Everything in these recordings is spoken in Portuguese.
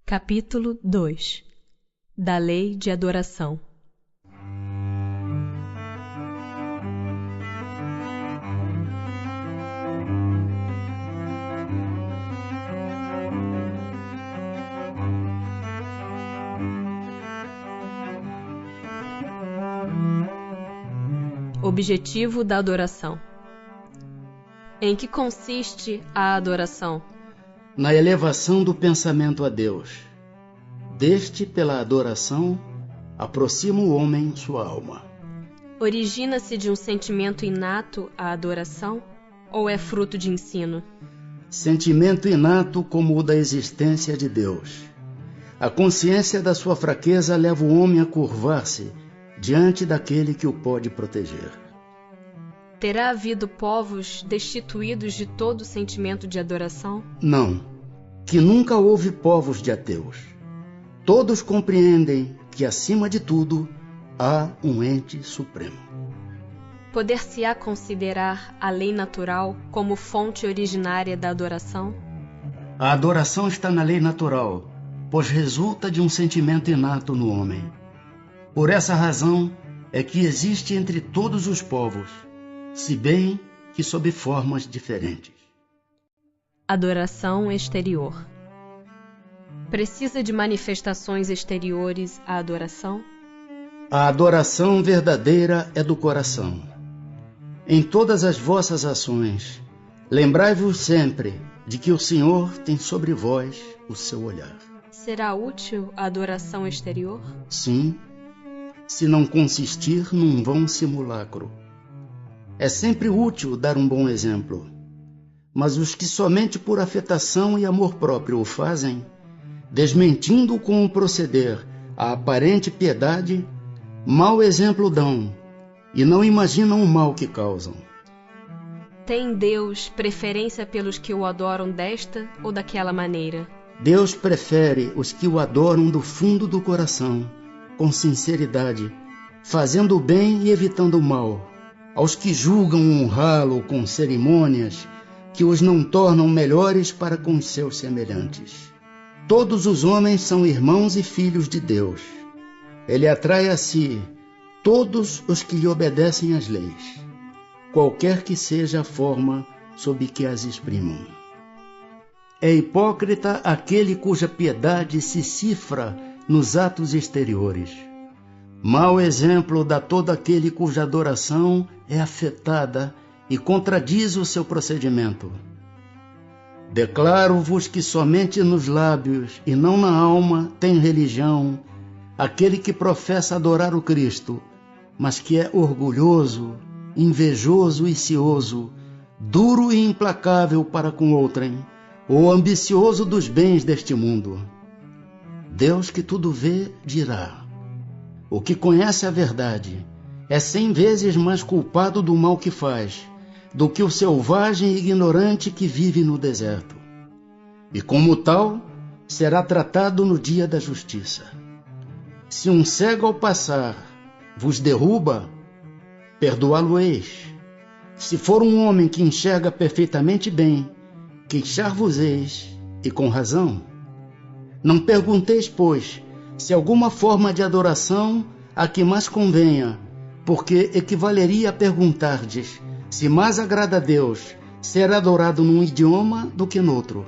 Capítulo 2 da Lei de Adoração. Objetivo da adoração. Em que consiste a adoração? Na elevação do pensamento a Deus. Deste, pela adoração, aproxima o homem sua alma. Origina-se de um sentimento inato a adoração ou é fruto de ensino? Sentimento inato como o da existência de Deus. A consciência da sua fraqueza leva o homem a curvar-se diante daquele que o pode proteger. Terá havido povos destituídos de todo sentimento de adoração? Não, que nunca houve povos de ateus. Todos compreendem que, acima de tudo, há um ente supremo. Poder-se-á considerar a lei natural como fonte originária da adoração? A adoração está na lei natural, pois resulta de um sentimento inato no homem. Por essa razão é que existe entre todos os povos, se bem que sob formas diferentes. Adoração exterior. Precisa de manifestações exteriores a adoração? A adoração verdadeira é do coração. Em todas as vossas ações, lembrai-vos sempre de que o Senhor tem sobre vós o seu olhar. Será útil a adoração exterior? Sim, se não consistir num vão simulacro. É sempre útil dar um bom exemplo, mas os que somente por afetação e amor próprio o fazem, desmentindo com o proceder a aparente piedade, mau exemplo dão e não imaginam o mal que causam. Tem Deus preferência pelos que o adoram desta ou daquela maneira? Deus prefere os que o adoram do fundo do coração, com sinceridade, fazendo o bem e evitando o mal, aos que julgam honrá-lo com cerimônias que os não tornam melhores para com os seus semelhantes. Todos os homens são irmãos e filhos de Deus. Ele atrai a si todos os que lhe obedecem às leis, qualquer que seja a forma sob que as exprimam. É hipócrita aquele cuja piedade se cifra nos atos exteriores. Mau exemplo dá todo aquele cuja adoração é afetada e contradiz o seu procedimento. Declaro-vos que somente nos lábios e não na alma tem religião aquele que professa adorar o Cristo, mas que é orgulhoso, invejoso e cioso, duro e implacável para com outrem, ou ambicioso dos bens deste mundo. Deus que tudo vê dirá: o que conhece a verdade é 100 vezes mais culpado do mal que faz do que o selvagem e ignorante que vive no deserto. E como tal, será tratado no dia da justiça. Se um cego ao passar vos derruba, perdoá-lo-eis. Se for um homem que enxerga perfeitamente bem, queixar-vos-eis, e com razão. Não pergunteis, pois, se alguma forma de adoração a que mais convenha, porque equivaleria a perguntardes se mais agrada a Deus ser adorado num idioma do que noutro.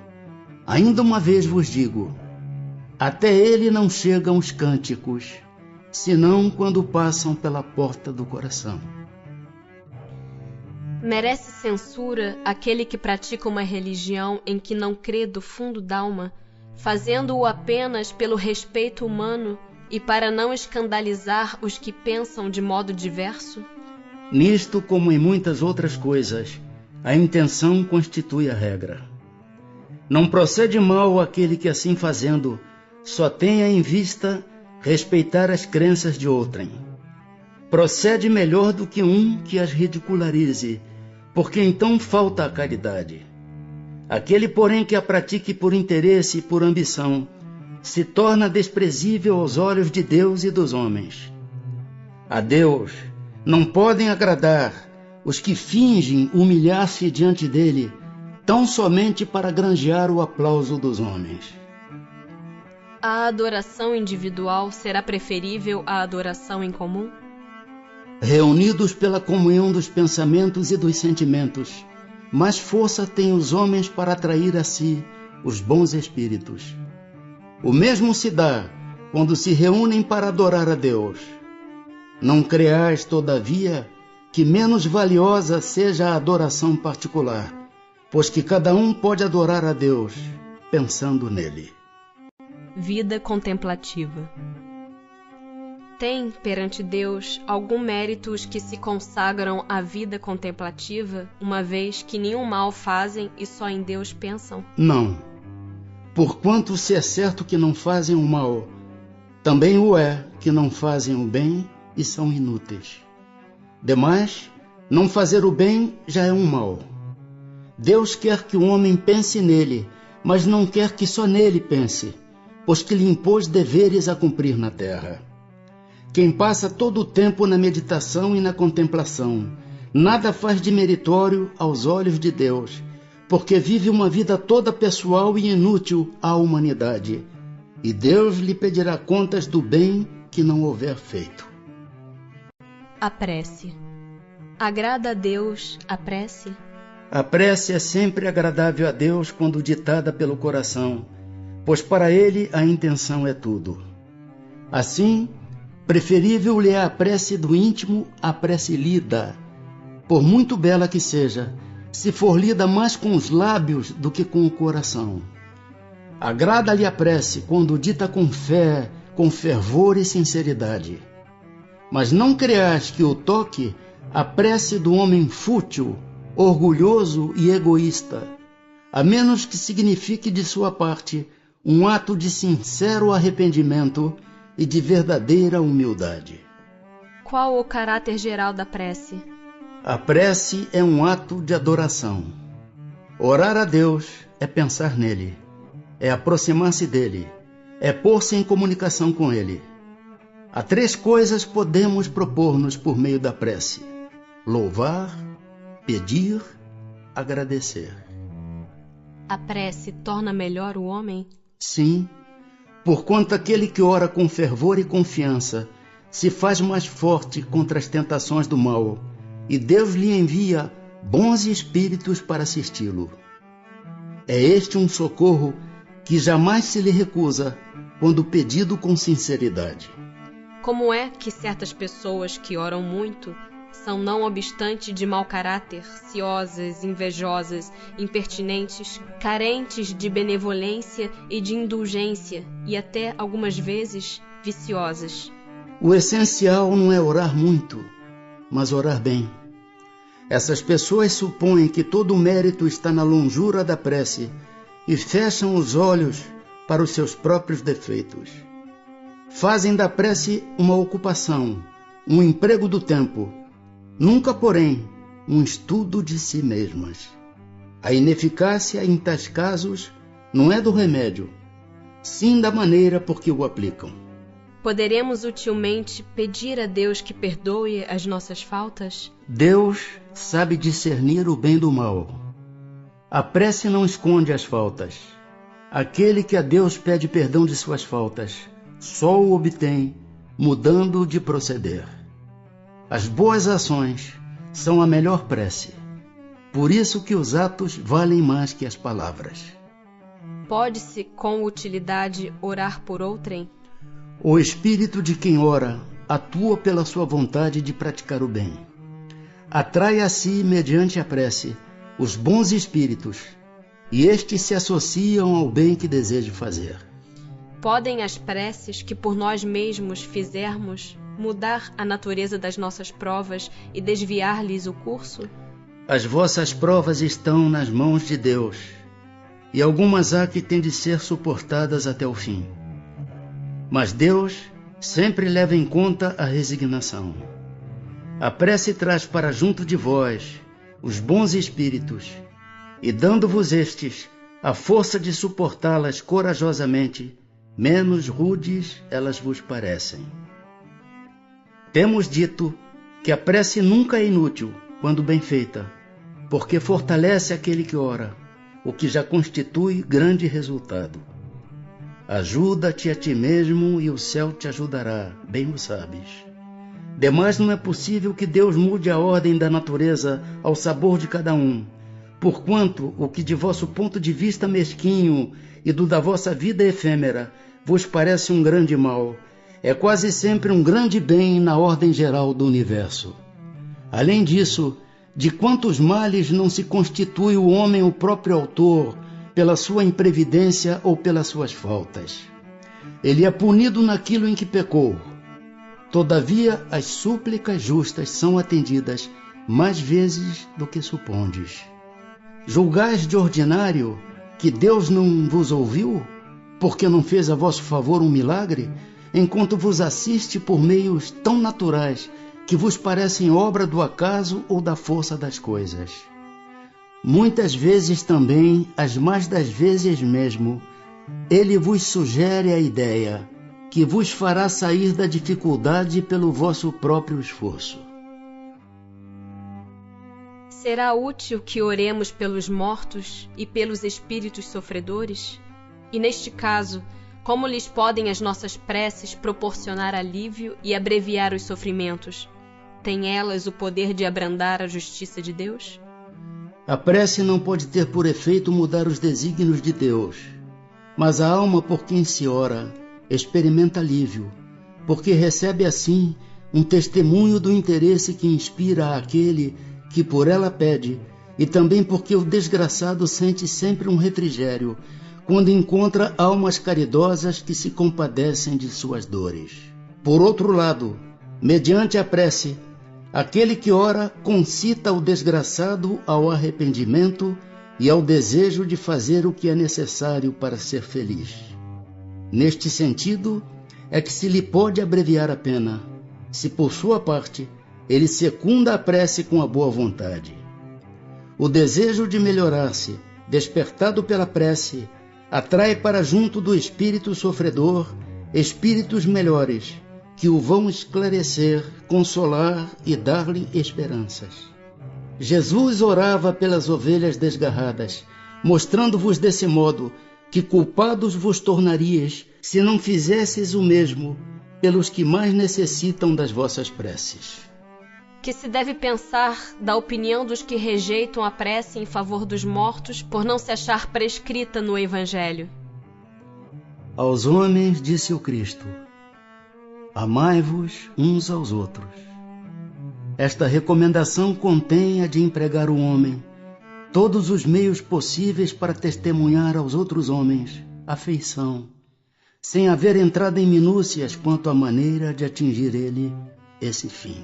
Ainda uma vez vos digo, até ele não chegam os cânticos, senão quando passam pela porta do coração. Merece censura aquele que pratica uma religião em que não crê do fundo d'alma, fazendo-o apenas pelo respeito humano e para não escandalizar os que pensam de modo diverso? Nisto, como em muitas outras coisas, a intenção constitui a regra. Não procede mal aquele que, assim fazendo, só tenha em vista respeitar as crenças de outrem. Procede melhor do que um que as ridicularize, porque então falta a caridade. Aquele, porém, que a pratique por interesse e por ambição, se torna desprezível aos olhos de Deus e dos homens. A Deus não podem agradar os que fingem humilhar-se diante dele, tão somente para granjear o aplauso dos homens. A adoração individual será preferível à adoração em comum? Reunidos pela comunhão dos pensamentos e dos sentimentos, mais força têm os homens para atrair a si os bons espíritos. O mesmo se dá quando se reúnem para adorar a Deus. Não creais, todavia, que menos valiosa seja a adoração particular, pois que cada um pode adorar a Deus pensando nele. Vida contemplativa. Tem, perante Deus, algum mérito os que se consagram à vida contemplativa, uma vez que nenhum mal fazem e só em Deus pensam? Não. Porquanto se é certo que não fazem o mal, também o é que não fazem o bem e são inúteis. Demais, não fazer o bem já é um mal. Deus quer que o homem pense nele, mas não quer que só nele pense, pois que lhe impôs deveres a cumprir na terra. Quem passa todo o tempo na meditação e na contemplação, nada faz de meritório aos olhos de Deus, porque vive uma vida toda pessoal e inútil à humanidade, e Deus lhe pedirá contas do bem que não houver feito. A prece. Agrada a Deus a prece? A prece é sempre agradável a Deus quando ditada pelo coração, pois para ele a intenção é tudo. Assim, preferível lhe é a prece do íntimo à prece lida, por muito bela que seja, se for lida mais com os lábios do que com o coração. Agrada-lhe a prece quando dita com fé, com fervor e sinceridade. Mas não creas que o toque a prece do homem fútil, orgulhoso e egoísta, a menos que signifique de sua parte um ato de sincero arrependimento e de verdadeira humildade. Qual o caráter geral da prece? A prece é um ato de adoração. Orar a Deus é pensar nele, é aproximar-se dele, é pôr-se em comunicação com ele. Há 3 coisas podemos propor-nos por meio da prece: louvar, pedir, agradecer. A prece torna melhor o homem? Sim, porquanto aquele que ora com fervor e confiança se faz mais forte contra as tentações do mal, e Deus lhe envia bons espíritos para assisti-lo. É este um socorro que jamais se lhe recusa quando pedido com sinceridade. Como é que certas pessoas que oram muito são, não obstante, de mau caráter, ciosas, invejosas, impertinentes, carentes de benevolência e de indulgência e até, algumas vezes, viciosas? O essencial não é orar muito, mas orar bem. Essas pessoas supõem que todo o mérito está na longura da prece e fecham os olhos para os seus próprios defeitos. Fazem da prece uma ocupação, um emprego do tempo, nunca, porém, um estudo de si mesmas. A ineficácia em tais casos não é do remédio, sim da maneira por que o aplicam. Poderemos utilmente pedir a Deus que perdoe as nossas faltas? Deus sabe discernir o bem do mal. A prece não esconde as faltas. Aquele que a Deus pede perdão de suas faltas, só o obtém mudando de proceder. As boas ações são a melhor prece. Por isso que os atos valem mais que as palavras. Pode-se, com utilidade, orar por outrem? O espírito de quem ora atua pela sua vontade de praticar o bem. Atrai a si, mediante a prece, os bons espíritos, e estes se associam ao bem que deseja fazer. Podem as preces que por nós mesmos fizermos mudar a natureza das nossas provas e desviar-lhes o curso? As vossas provas estão nas mãos de Deus, e algumas há que têm de ser suportadas até o fim. Mas Deus sempre leva em conta a resignação. A prece traz para junto de vós os bons espíritos, e dando-vos estes a força de suportá-las corajosamente, menos rudes elas vos parecem. Temos dito que a prece nunca é inútil quando bem feita, porque fortalece aquele que ora, o que já constitui grande resultado. Ajuda-te a ti mesmo e o céu te ajudará, bem o sabes. Demais não é possível que Deus mude a ordem da natureza ao sabor de cada um, porquanto o que de vosso ponto de vista mesquinho e do da vossa vida efêmera vos parece um grande mal, é quase sempre um grande bem na ordem geral do universo. Além disso, de quantos males não se constitui o homem o próprio autor pela sua imprevidência ou pelas suas faltas? Ele é punido naquilo em que pecou. Todavia, as súplicas justas são atendidas mais vezes do que supondes. Julgais de ordinário que Deus não vos ouviu, porque não fez a vosso favor um milagre, enquanto vos assiste por meios tão naturais que vos parecem obra do acaso ou da força das coisas. Muitas vezes também, as mais das vezes mesmo, ele vos sugere a ideia que vos fará sair da dificuldade pelo vosso próprio esforço. Será útil que oremos pelos mortos e pelos espíritos sofredores? E neste caso, como lhes podem as nossas preces proporcionar alívio e abreviar os sofrimentos? Têm elas o poder de abrandar a justiça de Deus? A prece não pode ter por efeito mudar os desígnios de Deus, mas a alma por quem se ora experimenta alívio, porque recebe assim um testemunho do interesse que inspira àquele que por ela pede, e também porque o desgraçado sente sempre um refrigério quando encontra almas caridosas que se compadecem de suas dores. Por outro lado, mediante a prece, aquele que ora concita o desgraçado ao arrependimento e ao desejo de fazer o que é necessário para ser feliz. Neste sentido, é que se lhe pode abreviar a pena, se por sua parte ele secunda a prece com a boa vontade. O desejo de melhorar-se, despertado pela prece, atrai para junto do espírito sofredor espíritos melhores, que o vão esclarecer, consolar e dar-lhe esperanças. Jesus orava pelas ovelhas desgarradas, mostrando-vos desse modo que culpados vos tornarias se não fizesseis o mesmo pelos que mais necessitam das vossas preces. Que se deve pensar da opinião dos que rejeitam a prece em favor dos mortos por não se achar prescrita no Evangelho? Aos homens disse o Cristo: amai-vos uns aos outros. Esta recomendação contém a de empregar o homem todos os meios possíveis para testemunhar aos outros homens afeição, sem haver entrada em minúcias quanto à maneira de atingir ele esse fim.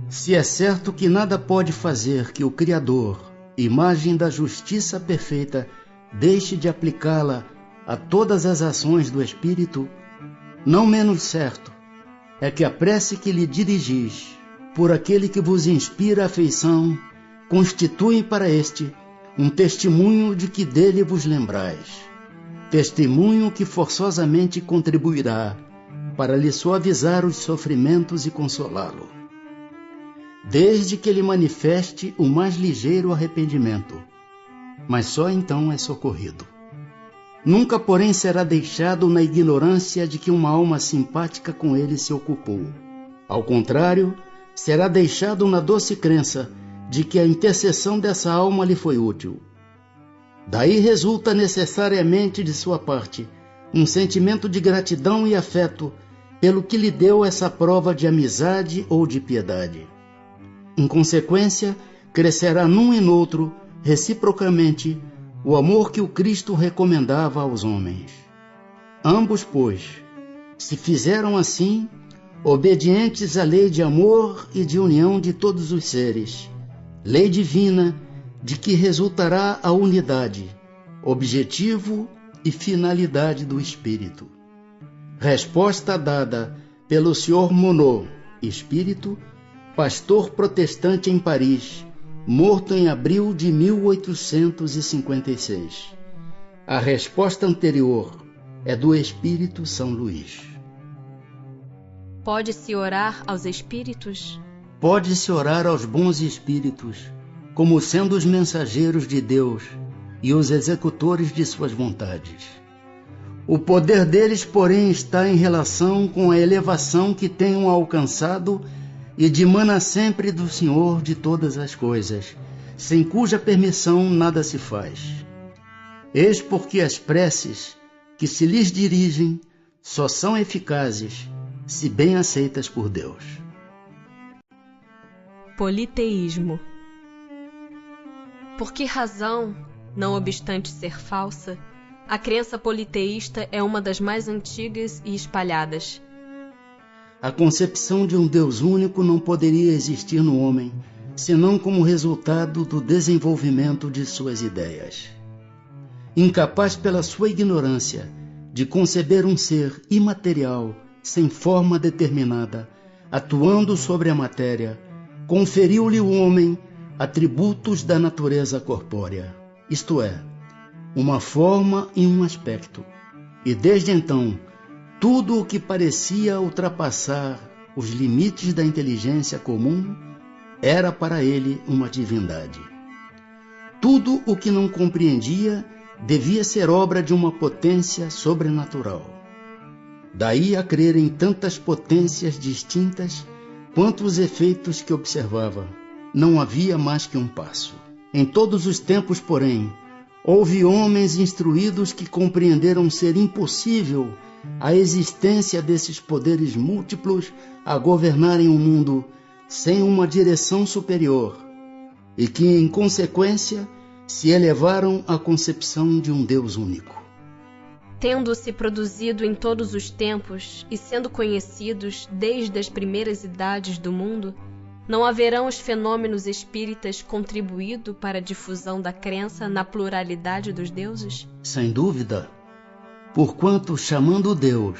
Se é certo que nada pode fazer que o Criador, imagem da justiça perfeita, deixe de aplicá-la a todas as ações do Espírito, não menos certo é que a prece que lhe dirigis, por aquele que vos inspira afeição, constitui para este um testemunho de que dele vos lembrais, testemunho que forçosamente contribuirá para lhe suavizar os sofrimentos e consolá-lo, desde que ele manifeste o mais ligeiro arrependimento, mas só então é socorrido. Nunca, porém, será deixado na ignorância de que uma alma simpática com ele se ocupou. Ao contrário, será deixado na doce crença de que a intercessão dessa alma lhe foi útil. Daí resulta necessariamente de sua parte um sentimento de gratidão e afeto pelo que lhe deu essa prova de amizade ou de piedade. Em consequência, crescerá num e noutro, reciprocamente, o amor que o Cristo recomendava aos homens. Ambos, pois, se fizeram assim, obedientes à lei de amor e de união de todos os seres, lei divina de que resultará a unidade, objetivo e finalidade do Espírito. Resposta dada pelo Sr. Monod, espírito, pastor protestante em Paris, morto em abril de 1856. A resposta anterior é do Espírito São Luís. Pode-se orar aos espíritos? Pode-se orar aos bons espíritos, como sendo os mensageiros de Deus e os executores de suas vontades. O poder deles, porém, está em relação com a elevação que tenham alcançado e dimana sempre do Senhor de todas as coisas, sem cuja permissão nada se faz. Eis porque as preces que se lhes dirigem só são eficazes se bem aceitas por Deus. Politeísmo. Por que razão, não obstante ser falsa, a crença politeísta é uma das mais antigas e espalhadas? A concepção de um Deus único não poderia existir no homem, senão como resultado do desenvolvimento de suas ideias. Incapaz pela sua ignorância de conceber um ser imaterial, sem forma determinada, atuando sobre a matéria, conferiu-lhe o homem atributos da natureza corpórea, isto é, uma forma e um aspecto. E desde então, tudo o que parecia ultrapassar os limites da inteligência comum era para ele uma divindade. Tudo o que não compreendia devia ser obra de uma potência sobrenatural. Daí a crer em tantas potências distintas quanto os efeitos que observava. Não havia mais que um passo. Em todos os tempos, porém, houve homens instruídos que compreenderam ser impossível a existência desses poderes múltiplos a governarem o mundo sem uma direção superior, e que, em consequência, se elevaram à concepção de um Deus único. Tendo-se produzido em todos os tempos e sendo conhecidos desde as primeiras idades do mundo, não haverão os fenômenos espíritas contribuído para a difusão da crença na pluralidade dos deuses? Sem dúvida, porquanto, chamando Deus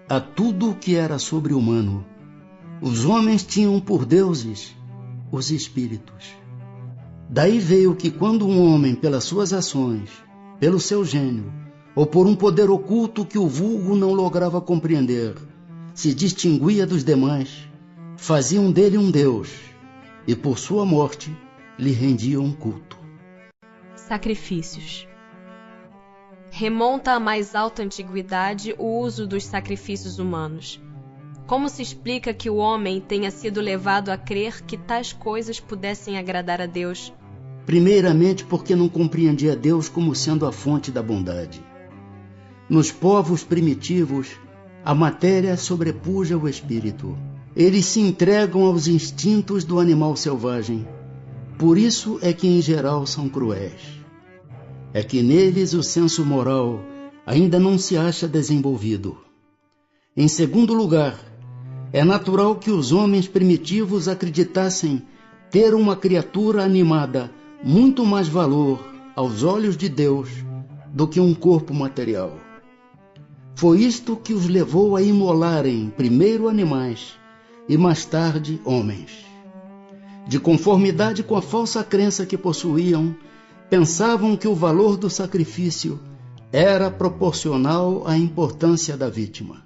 a tudo o que era sobre-humano, os homens tinham por deuses os espíritos. Daí veio que quando um homem, pelas suas ações, pelo seu gênio, ou por um poder oculto que o vulgo não lograva compreender, se distinguia dos demais, faziam dele um Deus, e por sua morte lhe rendiam culto. Sacrifícios. Remonta à mais alta antiguidade o uso dos sacrifícios humanos. Como se explica que o homem tenha sido levado a crer que tais coisas pudessem agradar a Deus? Primeiramente porque não compreendia Deus como sendo a fonte da bondade. Nos povos primitivos, a matéria sobrepuja o espírito. Eles se entregam aos instintos do animal selvagem. Por isso é que, em geral, são cruéis. É que neles o senso moral ainda não se acha desenvolvido. Em segundo lugar, é natural que os homens primitivos acreditassem ter uma criatura animada muito mais valor aos olhos de Deus do que um corpo material. Foi isto que os levou a imolarem primeiro animais e mais tarde homens. De conformidade com a falsa crença que possuíam, pensavam que o valor do sacrifício era proporcional à importância da vítima.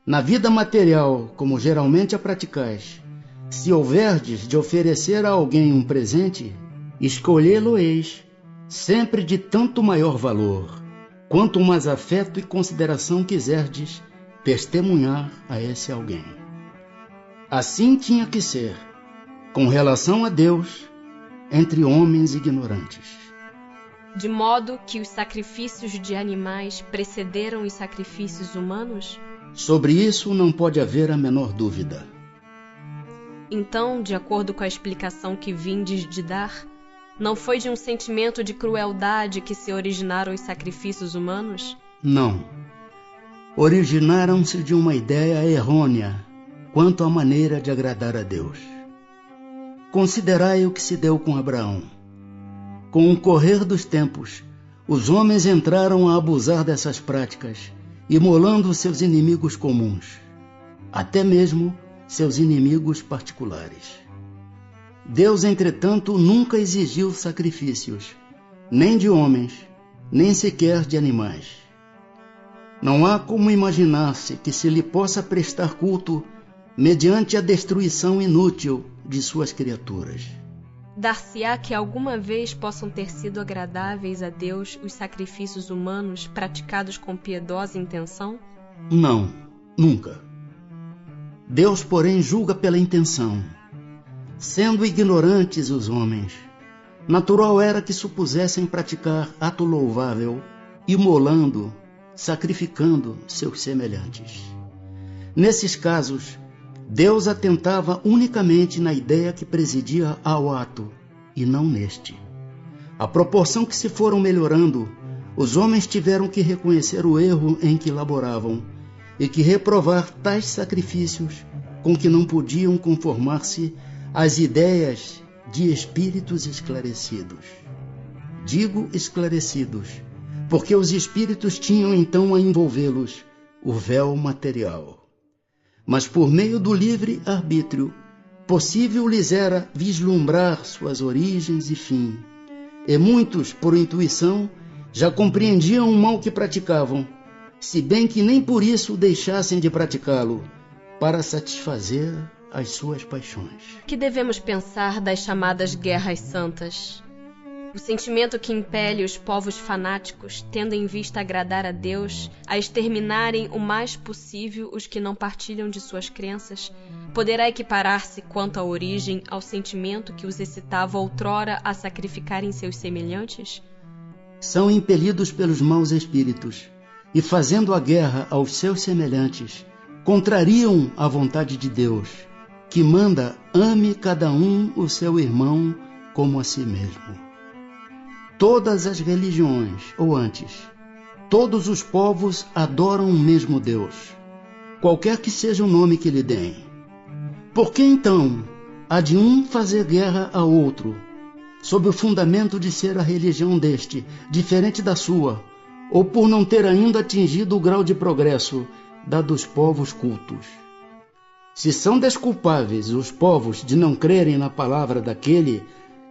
Na vida material, como geralmente a praticais, se houverdes de oferecer a alguém um presente, escolhê-lo-eis sempre de tanto maior valor, quanto mais afeto e consideração quiserdes testemunhar a esse alguém. Assim tinha que ser, com relação a Deus, entre homens ignorantes. De modo que os sacrifícios de animais precederam os sacrifícios humanos? Sobre isso não pode haver a menor dúvida. Então, de acordo com a explicação que vindes de dar, não foi de um sentimento de crueldade que se originaram os sacrifícios humanos? Não. Originaram-se de uma ideia errônea quanto à maneira de agradar a Deus. Considerai o que se deu com Abraão. Com o correr dos tempos, os homens entraram a abusar dessas práticas, imolando seus inimigos comuns, até mesmo seus inimigos particulares. Deus, entretanto, nunca exigiu sacrifícios, nem de homens, nem sequer de animais. Não há como imaginar-se que se lhe possa prestar culto mediante a destruição inútil de suas criaturas. Dar-se-á que alguma vez possam ter sido agradáveis a Deus os sacrifícios humanos praticados com piedosa intenção? Não, nunca. Deus, porém, julga pela intenção. Sendo ignorantes os homens, natural era que supusessem praticar ato louvável, imolando, sacrificando seus semelhantes. Nesses casos, Deus atentava unicamente na ideia que presidia ao ato, e não neste. À proporção que se foram melhorando, os homens tiveram que reconhecer o erro em que laboravam e que reprovar tais sacrifícios com que não podiam conformar-se às ideias de espíritos esclarecidos. Digo esclarecidos, porque os espíritos tinham então a envolvê-los o véu material. Mas por meio do livre arbítrio, possível lhes era vislumbrar suas origens e fim. E muitos, por intuição, já compreendiam o mal que praticavam, se bem que nem por isso deixassem de praticá-lo, para satisfazer as suas paixões. Que devemos pensar das chamadas guerras santas? O sentimento que impele os povos fanáticos, tendo em vista agradar a Deus, a exterminarem o mais possível os que não partilham de suas crenças, poderá equiparar-se quanto à origem ao sentimento que os excitava outrora a sacrificarem seus semelhantes? São impelidos pelos maus espíritos, e fazendo a guerra aos seus semelhantes, contrariam a vontade de Deus, que manda ame cada um o seu irmão como a si mesmo. Todas as religiões, ou antes, todos os povos adoram o mesmo Deus, qualquer que seja o nome que lhe deem. Por que então há de um fazer guerra a outro, sob o fundamento de ser a religião deste, diferente da sua, ou por não ter ainda atingido o grau de progresso da dos povos cultos? Se são desculpáveis os povos de não crerem na palavra daquele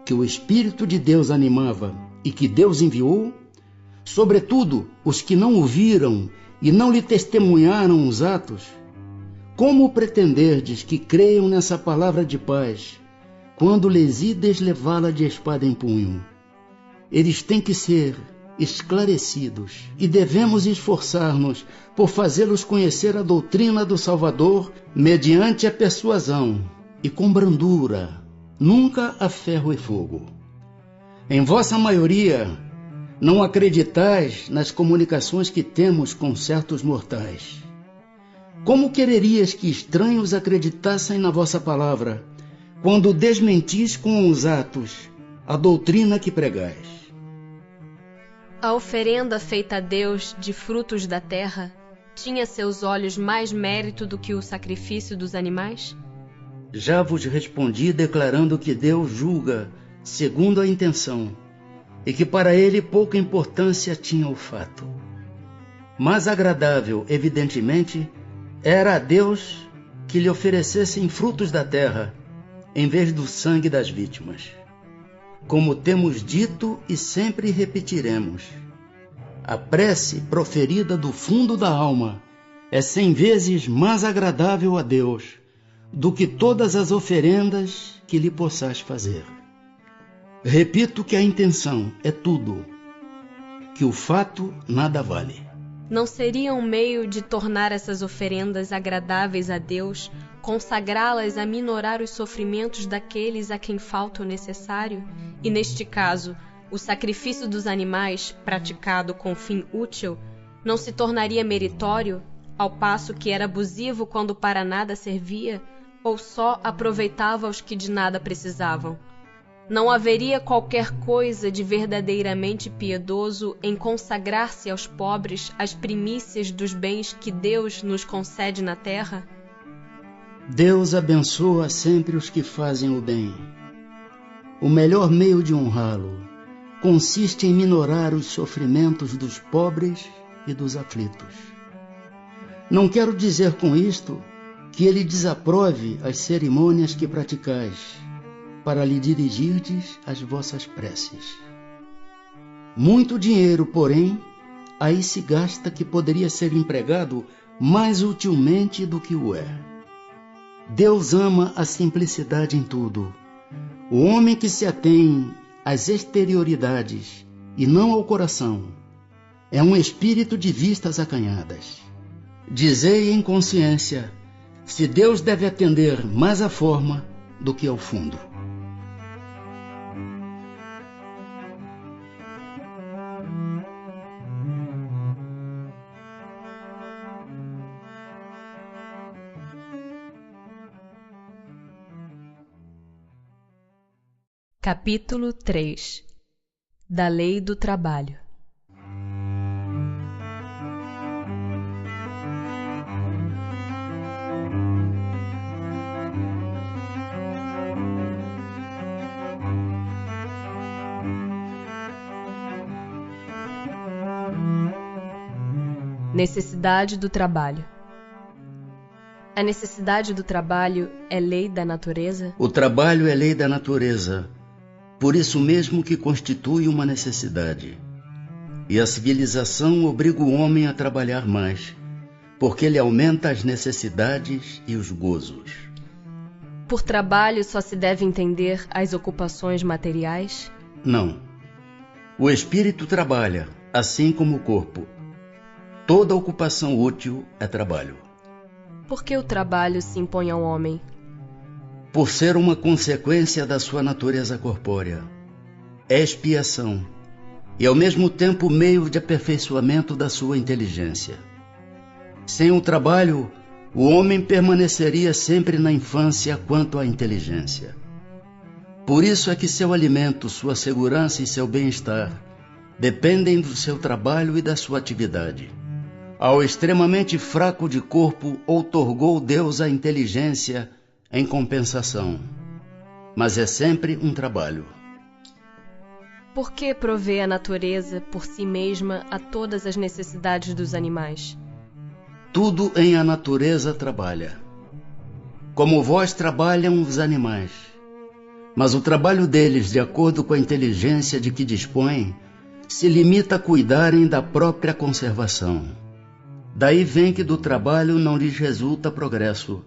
que o Espírito de Deus animava e que Deus enviou, sobretudo os que não o viram e não lhe testemunharam os atos, como pretenderdes que creiam nessa palavra de paz, quando lhes ides levá-la de espada em punho? Eles têm que ser esclarecidos e devemos esforçar-nos por fazê-los conhecer a doutrina do Salvador mediante a persuasão e com brandura, nunca a ferro e fogo. Em vossa maioria, não acreditais nas comunicações que temos com certos mortais. Como quererias que estranhos acreditassem na vossa palavra, quando desmentis com os atos a doutrina que pregais? A oferenda feita a Deus de frutos da terra tinha a seus olhos mais mérito do que o sacrifício dos animais? Já vos respondi declarando que Deus julga segundo a intenção, e que para ele pouca importância tinha o fato. Mais agradável, evidentemente, era a Deus que lhe oferecessem frutos da terra, em vez do sangue das vítimas. Como temos dito e sempre repetiremos, a prece proferida do fundo da alma é 100 vezes mais agradável a Deus do que todas as oferendas que lhe possais fazer. Repito que a intenção é tudo, que o fato nada vale. Não seria um meio de tornar essas oferendas agradáveis a Deus, consagrá-las a minorar os sofrimentos daqueles a quem falta o necessário? E neste caso, o sacrifício dos animais, praticado com fim útil, não se tornaria meritório, ao passo que era abusivo quando para nada servia, ou só aproveitava os que de nada precisavam? Não haveria qualquer coisa de verdadeiramente piedoso em consagrar-se aos pobres as primícias dos bens que Deus nos concede na terra? Deus abençoa sempre os que fazem o bem. O melhor meio de honrá-lo consiste em minorar os sofrimentos dos pobres e dos aflitos. Não quero dizer com isto que ele desaprove as cerimônias que praticais, para lhe dirigirdes as vossas preces. Muito dinheiro, porém, aí se gasta que poderia ser empregado mais utilmente do que o é. Deus ama a simplicidade em tudo. O homem que se atém às exterioridades e não ao coração é um espírito de vistas acanhadas. Dizei em consciência se Deus deve atender mais à forma do que ao fundo. Capítulo 3 da Lei do Trabalho. Necessidade do trabalho. A necessidade do trabalho é lei da natureza? O trabalho é lei da natureza, por isso mesmo que constitui uma necessidade. E a civilização obriga o homem a trabalhar mais, porque ele aumenta as necessidades e os gozos. Por trabalho só se deve entender as ocupações materiais? Não. O espírito trabalha, assim como o corpo. Toda ocupação útil é trabalho. Por que o trabalho se impõe ao homem? Por ser uma consequência da sua natureza corpórea. É expiação e, ao mesmo tempo, meio de aperfeiçoamento da sua inteligência. Sem o trabalho, o homem permaneceria sempre na infância quanto à inteligência. Por isso é que seu alimento, sua segurança e seu bem-estar dependem do seu trabalho e da sua atividade. Ao extremamente fraco de corpo, outorgou Deus a inteligência em compensação, mas é sempre um trabalho. Por que provê a natureza por si mesma a todas as necessidades dos animais? Tudo em a natureza trabalha. Como vós trabalham os animais, mas o trabalho deles, de acordo com a inteligência de que dispõem, se limita a cuidarem da própria conservação. Daí vem que do trabalho não lhes resulta progresso,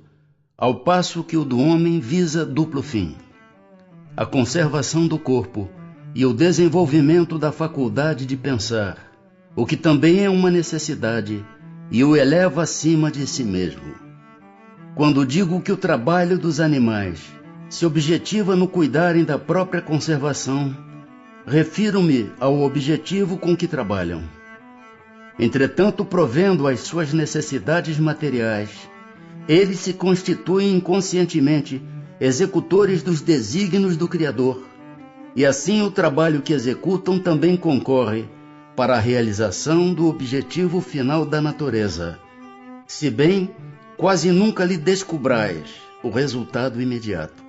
ao passo que o do homem visa duplo fim: a conservação do corpo e o desenvolvimento da faculdade de pensar, o que também é uma necessidade e o eleva acima de si mesmo. Quando digo que o trabalho dos animais se objetiva no cuidarem da própria conservação, refiro-me ao objetivo com que trabalham. Entretanto, provendo as suas necessidades materiais, eles se constituem inconscientemente executores dos desígnios do Criador, e assim o trabalho que executam também concorre para a realização do objetivo final da natureza, se bem quase nunca lhe descubrais o resultado imediato.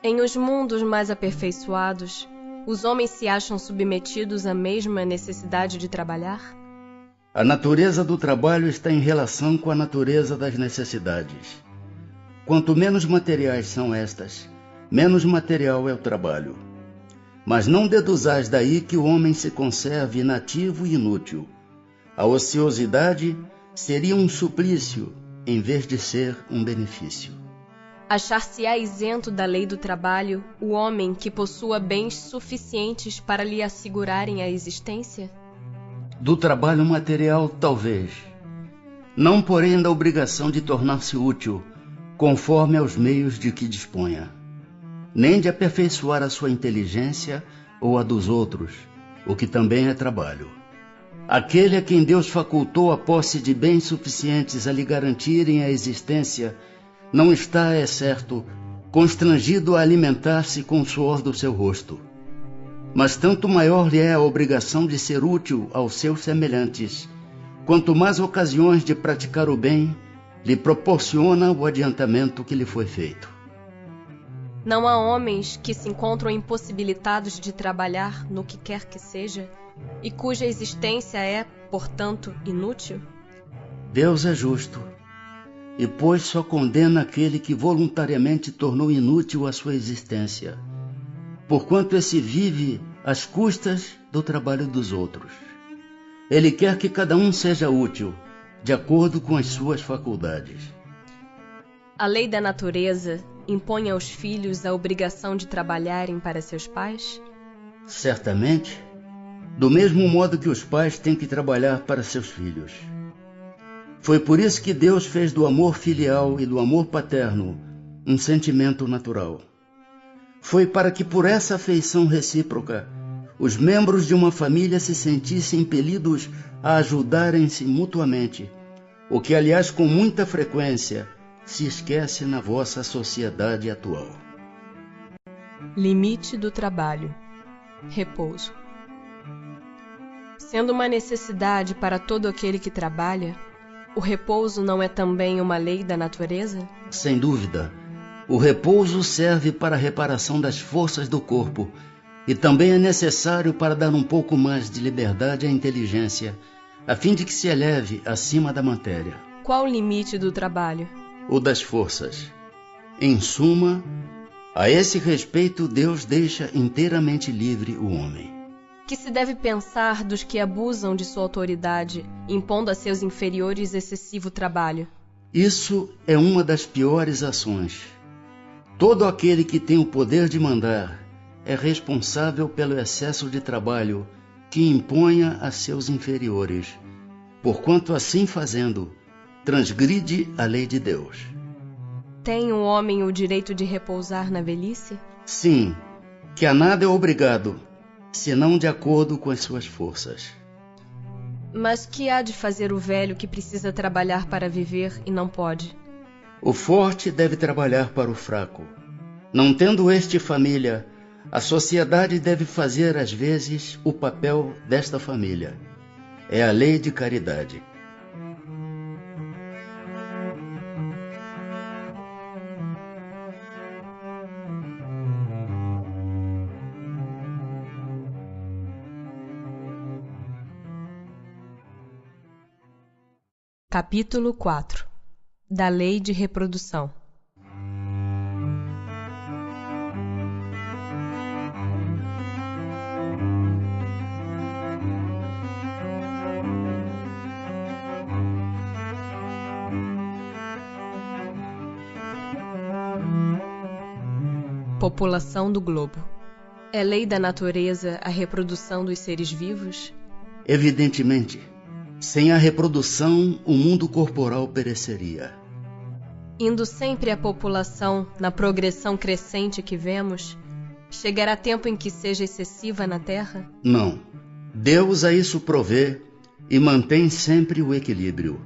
Em os mundos mais aperfeiçoados, os homens se acham submetidos à mesma necessidade de trabalhar? A natureza do trabalho está em relação com a natureza das necessidades. Quanto menos materiais são estas, menos material é o trabalho. Mas não deduzais daí que o homem se conserve inativo e inútil. A ociosidade seria um suplício, em vez de ser um benefício. Achar-se-á isento da lei do trabalho o homem que possua bens suficientes para lhe assegurarem a existência? Do trabalho material, talvez. Não, porém, da obrigação de tornar-se útil, conforme aos meios de que disponha, nem de aperfeiçoar a sua inteligência ou a dos outros, o que também é trabalho. Aquele a quem Deus facultou a posse de bens suficientes a lhe garantirem a existência, não está, é certo, constrangido a alimentar-se com o suor do seu rosto. Mas tanto maior lhe é a obrigação de ser útil aos seus semelhantes, quanto mais ocasiões de praticar o bem lhe proporciona o adiantamento que lhe foi feito. Não há homens que se encontram impossibilitados de trabalhar no que quer que seja, e cuja existência é, portanto, inútil? Deus é justo, e pois só condena aquele que voluntariamente tornou inútil a sua existência, porquanto esse vive às custas do trabalho dos outros. Ele quer que cada um seja útil, de acordo com as suas faculdades. A lei da natureza impõe aos filhos a obrigação de trabalharem para seus pais? Certamente, do mesmo modo que os pais têm que trabalhar para seus filhos. Foi por isso que Deus fez do amor filial e do amor paterno um sentimento natural. Foi para que por essa afeição recíproca, os membros de uma família se sentissem impelidos a ajudarem-se mutuamente, o que, aliás, com muita frequência, se esquece na vossa sociedade atual. Limite do trabalho. Repouso. Sendo uma necessidade para todo aquele que trabalha, o repouso não é também uma lei da natureza? Sem dúvida. O repouso serve para a reparação das forças do corpo e também é necessário para dar um pouco mais de liberdade à inteligência, a fim de que se eleve acima da matéria. Qual o limite do trabalho? O das forças. Em suma, a esse respeito Deus deixa inteiramente livre o homem. Que se deve pensar dos que abusam de sua autoridade, impondo a seus inferiores excessivo trabalho? Isso é uma das piores ações. Todo aquele que tem o poder de mandar é responsável pelo excesso de trabalho que imponha a seus inferiores, porquanto assim fazendo, transgride a lei de Deus. Tem o homem o direito de repousar na velhice? Sim, que a nada é obrigado, senão de acordo com as suas forças. Mas que há de fazer o velho que precisa trabalhar para viver e não pode? O forte deve trabalhar para o fraco. Não tendo este família, a sociedade deve fazer às vezes o papel desta família. É a lei de caridade. Capítulo 4 da Lei de Reprodução. População do globo. É lei da natureza a reprodução dos seres vivos? Evidentemente. Sem a reprodução, o mundo corporal pereceria. Indo sempre a população na progressão crescente que vemos, chegará tempo em que seja excessiva na Terra? Não. Deus a isso provê e mantém sempre o equilíbrio.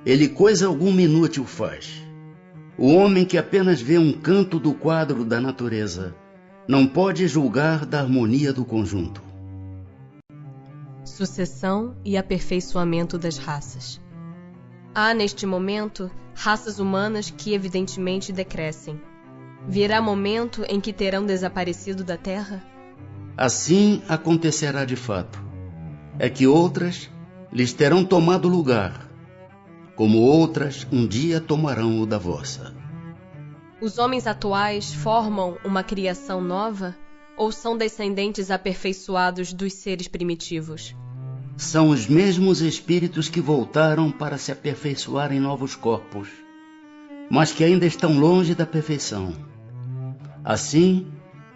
Ele coisa alguma inútil faz. O homem que apenas vê um canto do quadro da natureza não pode julgar da harmonia do conjunto. Sucessão e aperfeiçoamento das raças. Há, neste momento, raças humanas que evidentemente decrescem. Virá momento em que terão desaparecido da Terra? Assim acontecerá de fato. É que outras lhes terão tomado lugar, como outras um dia tomarão o da vossa. Os homens atuais formam uma criação nova ou são descendentes aperfeiçoados dos seres primitivos? São os mesmos espíritos que voltaram para se aperfeiçoar em novos corpos, mas que ainda estão longe da perfeição. Assim,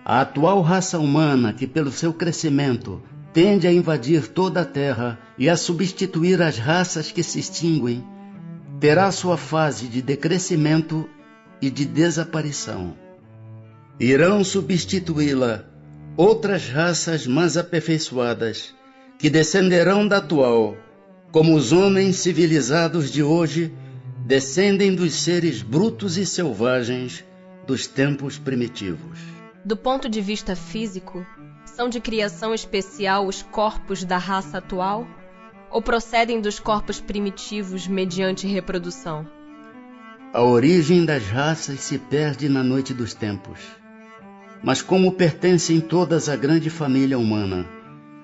a atual raça humana, que pelo seu crescimento tende a invadir toda a Terra e a substituir as raças que se extinguem, terá sua fase de decrescimento e de desaparição. Irão substituí-la outras raças mais aperfeiçoadas, que descenderão da atual, como os homens civilizados de hoje descendem dos seres brutos e selvagens dos tempos primitivos. Do ponto de vista físico, são de criação especial os corpos da raça atual? Ou procedem dos corpos primitivos mediante reprodução? A origem das raças se perde na noite dos tempos. Mas como pertencem todas à grande família humana,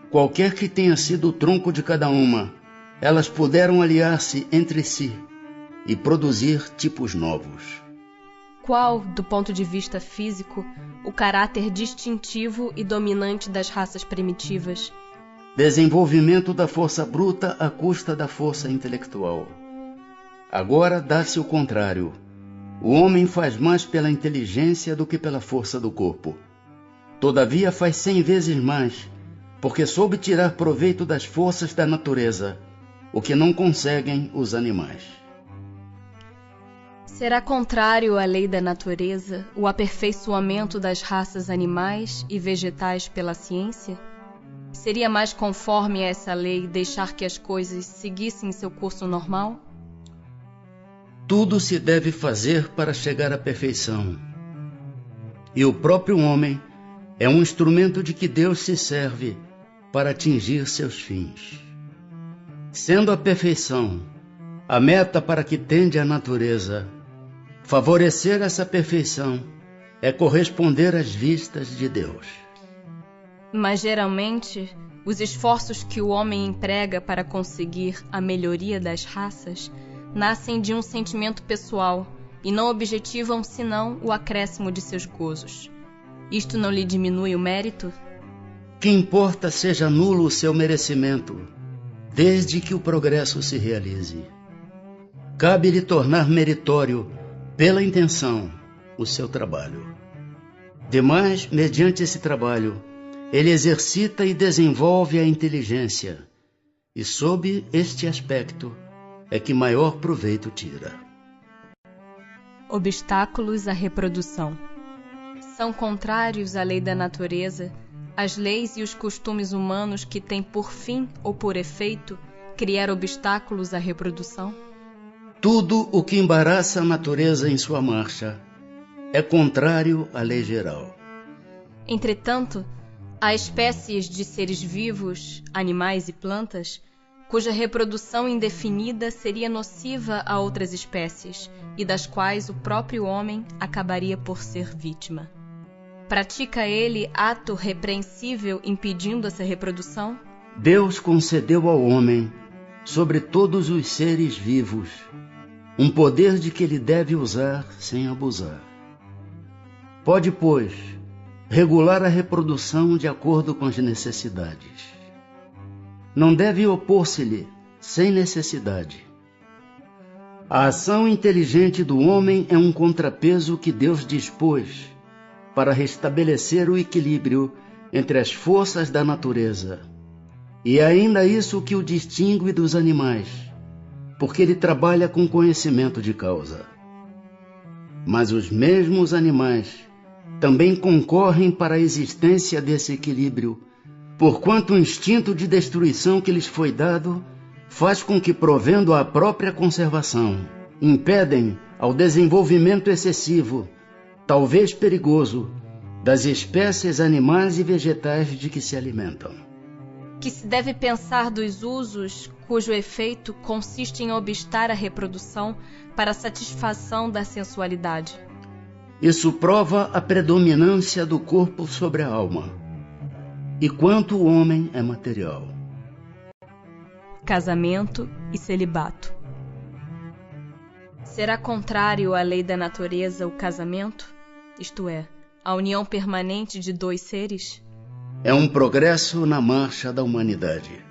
qualquer que tenha sido o tronco de cada uma, elas puderam aliar-se entre si e produzir tipos novos. Qual, do ponto de vista físico, o caráter distintivo e dominante das raças primitivas? Desenvolvimento da força bruta à custa da força intelectual. Agora dá-se o contrário. O homem faz mais pela inteligência do que pela força do corpo. Todavia faz 100 vezes mais, porque soube tirar proveito das forças da natureza, o que não conseguem os animais. Será contrário à lei da natureza o aperfeiçoamento das raças animais e vegetais pela ciência? Seria mais conforme a essa lei deixar que as coisas seguissem seu curso normal? Tudo se deve fazer para chegar à perfeição. E o próprio homem é um instrumento de que Deus se serve para atingir seus fins. Sendo a perfeição a meta para que tende a natureza, favorecer essa perfeição é corresponder às vistas de Deus. Mas geralmente, os esforços que o homem emprega para conseguir a melhoria das raças nascem de um sentimento pessoal e não objetivam senão o acréscimo de seus gozos. Isto não lhe diminui o mérito? Que importa seja nulo o seu merecimento, desde que o progresso se realize. Cabe-lhe tornar meritório, pela intenção, o seu trabalho. Demais, mediante esse trabalho, ele exercita e desenvolve a inteligência, e sob este aspecto é que maior proveito tira. Obstáculos à reprodução. São contrários à lei da natureza as leis e os costumes humanos que têm por fim ou por efeito criar obstáculos à reprodução? Tudo o que embaraça a natureza em sua marcha é contrário à lei geral. Entretanto, há espécies de seres vivos, animais e plantas, cuja reprodução indefinida seria nociva a outras espécies e das quais o próprio homem acabaria por ser vítima. Pratica ele ato repreensível impedindo essa reprodução? Deus concedeu ao homem, sobre todos os seres vivos, um poder de que ele deve usar sem abusar. Pode, pois, regular a reprodução de acordo com as necessidades. Não deve opor-se-lhe sem necessidade. A ação inteligente do homem é um contrapeso que Deus dispôs para restabelecer o equilíbrio entre as forças da natureza. E é ainda isso que o distingue dos animais, porque ele trabalha com conhecimento de causa. Mas os mesmos animais também concorrem para a existência desse equilíbrio, porquanto o instinto de destruição que lhes foi dado faz com que, provendo à própria conservação, impedem ao desenvolvimento excessivo, talvez perigoso, das espécies animais e vegetais de que se alimentam. Que se deve pensar dos usos cujo efeito consiste em obstar a reprodução para a satisfação da sensualidade. Isso prova a predominância do corpo sobre a alma, e quanto o homem é material. Casamento e celibato. Será contrário à lei da natureza o casamento? Isto é, a união permanente de dois seres? É um progresso na marcha da humanidade.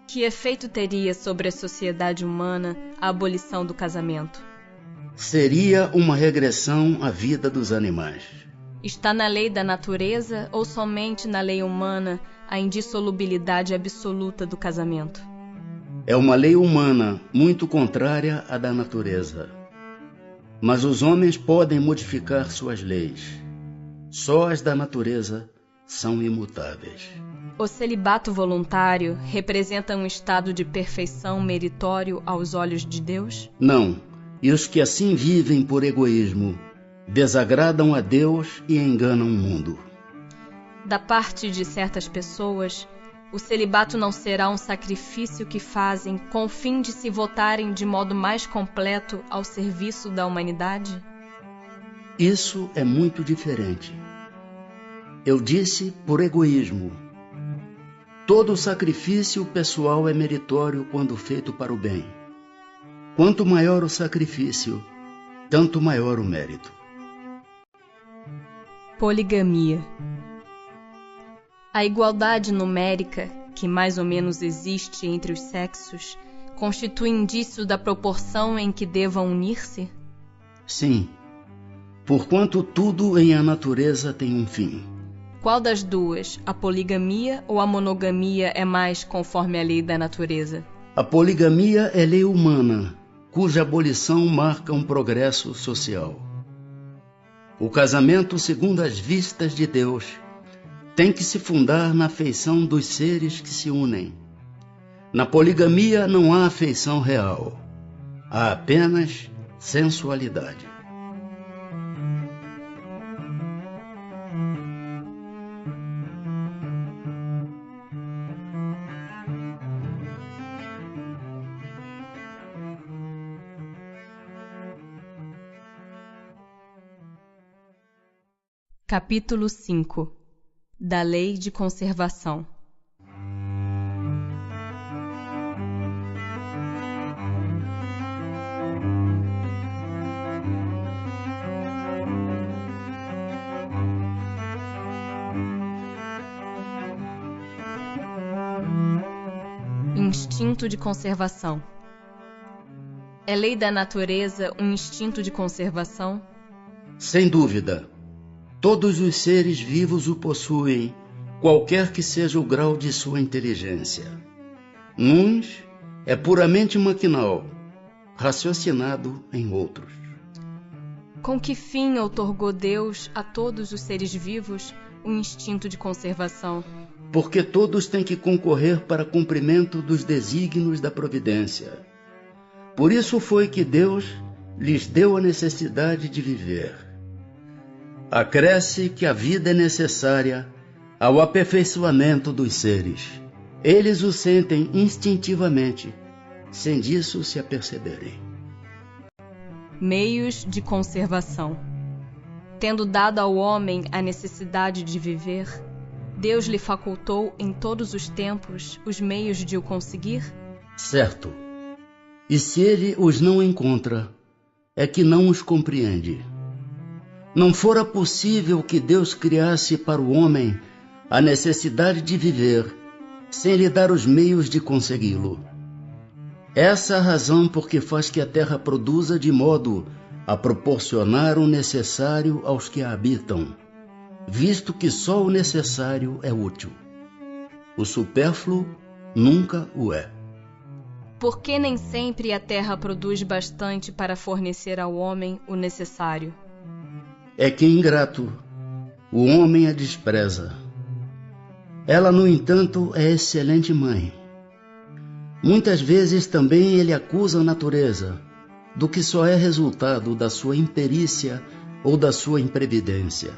Que efeito teria sobre a sociedade humana a abolição do casamento? Seria uma regressão à vida dos animais. Está na lei da natureza ou somente na lei humana a indissolubilidade absoluta do casamento? É uma lei humana muito contrária à da natureza. Mas os homens podem modificar suas leis. Só as da natureza são imutáveis. O celibato voluntário representa um estado de perfeição meritório aos olhos de Deus? Não, e os que assim vivem por egoísmo desagradam a Deus e enganam o mundo. Da parte de certas pessoas, o celibato não será um sacrifício que fazem com o fim de se votarem de modo mais completo ao serviço da humanidade? Isso é muito diferente. Eu disse por egoísmo. Todo sacrifício pessoal é meritório quando feito para o bem. Quanto maior o sacrifício, tanto maior o mérito. Poligamia. A igualdade numérica, que mais ou menos existe entre os sexos, constitui indício da proporção em que devam unir-se? Sim, porquanto tudo em a natureza tem um fim. Qual das duas, a poligamia ou a monogamia, é mais conforme a lei da natureza? A poligamia é lei humana, cuja abolição marca um progresso social. O casamento, segundo as vistas de Deus, tem que se fundar na afeição dos seres que se unem. Na poligamia não há afeição real, há apenas sensualidade. Capítulo 5 da Lei de Conservação. Instinto de conservação. É lei da natureza um instinto de conservação? Sem dúvida. Todos os seres vivos o possuem, qualquer que seja o grau de sua inteligência. Nuns é puramente maquinal, raciocinado em outros. Com que fim outorgou Deus a todos os seres vivos o instinto de conservação? Porque todos têm que concorrer para cumprimento dos desígnios da providência. Por isso foi que Deus lhes deu a necessidade de viver. Acresce que a vida é necessária ao aperfeiçoamento dos seres. Eles o sentem instintivamente, sem disso se aperceberem. Meios de conservação. Tendo dado ao homem a necessidade de viver, Deus lhe facultou em todos os tempos os meios de o conseguir? Certo. E se ele os não encontra, é que não os compreende. Não fora possível que Deus criasse para o homem a necessidade de viver, sem lhe dar os meios de consegui-lo. Essa a razão por que faz que a terra produza de modo a proporcionar o necessário aos que a habitam, visto que só o necessário é útil. O supérfluo nunca o é. Por que nem sempre a terra produz bastante para fornecer ao homem o necessário? É que ingrato, o homem a despreza. Ela, no entanto, é excelente mãe. Muitas vezes também ele acusa a natureza, do que só é resultado da sua imperícia ou da sua imprevidência.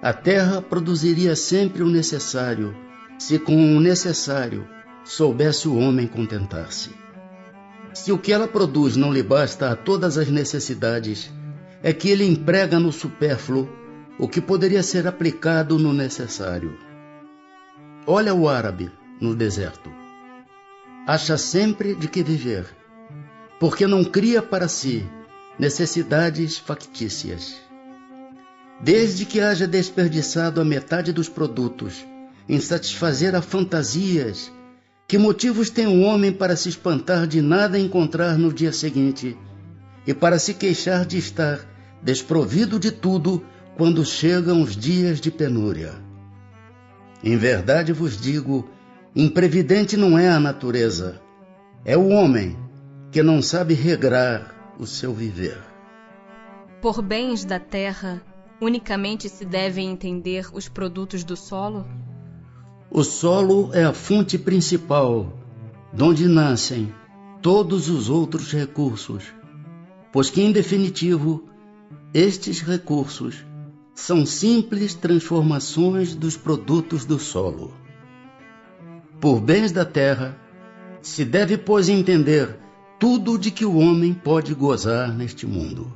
A terra produziria sempre o necessário, se com o necessário soubesse o homem contentar-se. Se o que ela produz não lhe basta a todas as necessidades, é que ele emprega no supérfluo o que poderia ser aplicado no necessário. Olha o árabe no deserto. Acha sempre de que viver, porque não cria para si necessidades factícias. Desde que haja desperdiçado a metade dos produtos em satisfazer a fantasias, que motivos tem o homem para se espantar de nada encontrar no dia seguinte e para se queixar de estar desprovido de tudo quando chegam os dias de penúria? Em verdade vos digo, imprevidente não é a natureza, é o homem que não sabe regrar o seu viver. Por bens da terra, unicamente se devem entender os produtos do solo? O solo é a fonte principal, donde nascem todos os outros recursos, pois que, em definitivo, estes recursos são simples transformações dos produtos do solo. Por bens da terra, se deve, pois, entender tudo de que o homem pode gozar neste mundo.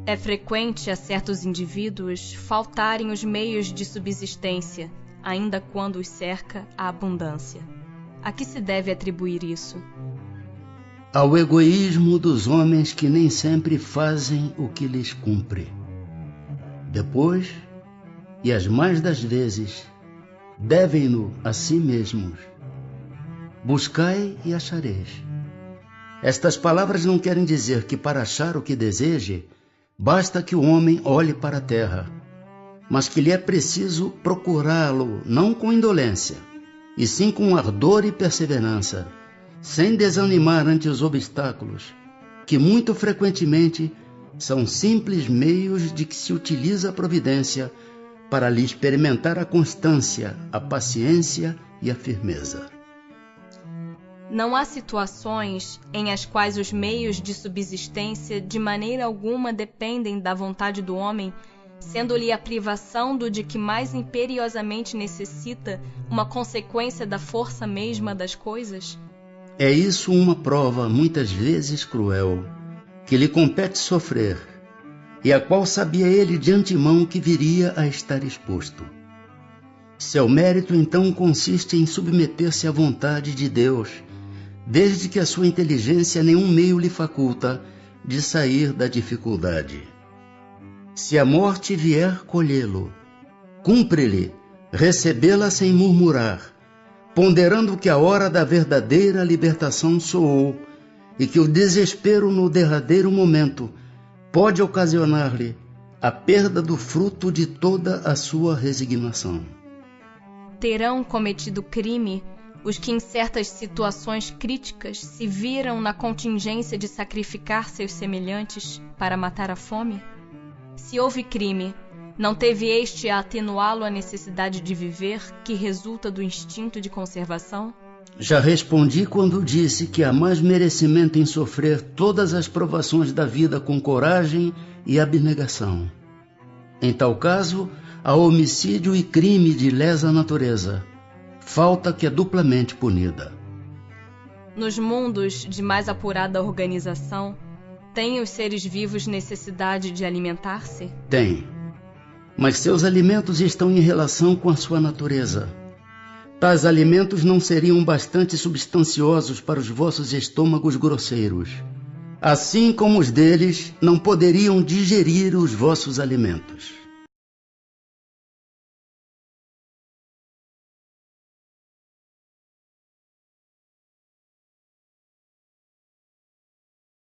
É frequente a certos indivíduos faltarem os meios de subsistência, ainda quando os cerca a abundância. A que se deve atribuir isso? Ao egoísmo dos homens que nem sempre fazem o que lhes cumpre. Depois, e as mais das vezes, devem-no a si mesmos. Buscai e achareis. Estas palavras não querem dizer que para achar o que deseje, Basta que o homem olhe para a terra, mas que lhe é preciso procurá-lo não com indolência, e sim com ardor e perseverança, sem desanimar ante os obstáculos, que muito frequentemente são simples meios de que se utiliza a providência para lhe experimentar a constância, a paciência e a firmeza. Não há situações em as quais os meios de subsistência de maneira alguma dependem da vontade do homem, sendo-lhe a privação do de que mais imperiosamente necessita uma consequência da força mesma das coisas? É isso uma prova muitas vezes cruel, que lhe compete sofrer, e a qual sabia ele de antemão que viria a estar exposto. Seu mérito então consiste em submeter-se à vontade de Deus, desde que a sua inteligência nenhum meio lhe faculta de sair da dificuldade. Se a morte vier colhê-lo, cumpre-lhe recebê-la sem murmurar, ponderando que a hora da verdadeira libertação soou e que o desespero no derradeiro momento pode ocasionar-lhe a perda do fruto de toda a sua resignação. Terão cometido crime os que em certas situações críticas se viram na contingência de sacrificar seus semelhantes para matar a fome? Se houve crime, não teve este a atenuá-lo a necessidade de viver que resulta do instinto de conservação? Já respondi quando disse que há mais merecimento em sofrer todas as provações da vida com coragem e abnegação. Em tal caso, há homicídio e crime de lesa natureza, falta que é duplamente punida. Nos mundos de mais apurada organização, têm os seres vivos necessidade de alimentar-se? Tem, mas seus alimentos estão em relação com a sua natureza. Tais alimentos não seriam bastante substanciosos para os vossos estômagos grosseiros, assim como os deles não poderiam digerir os vossos alimentos.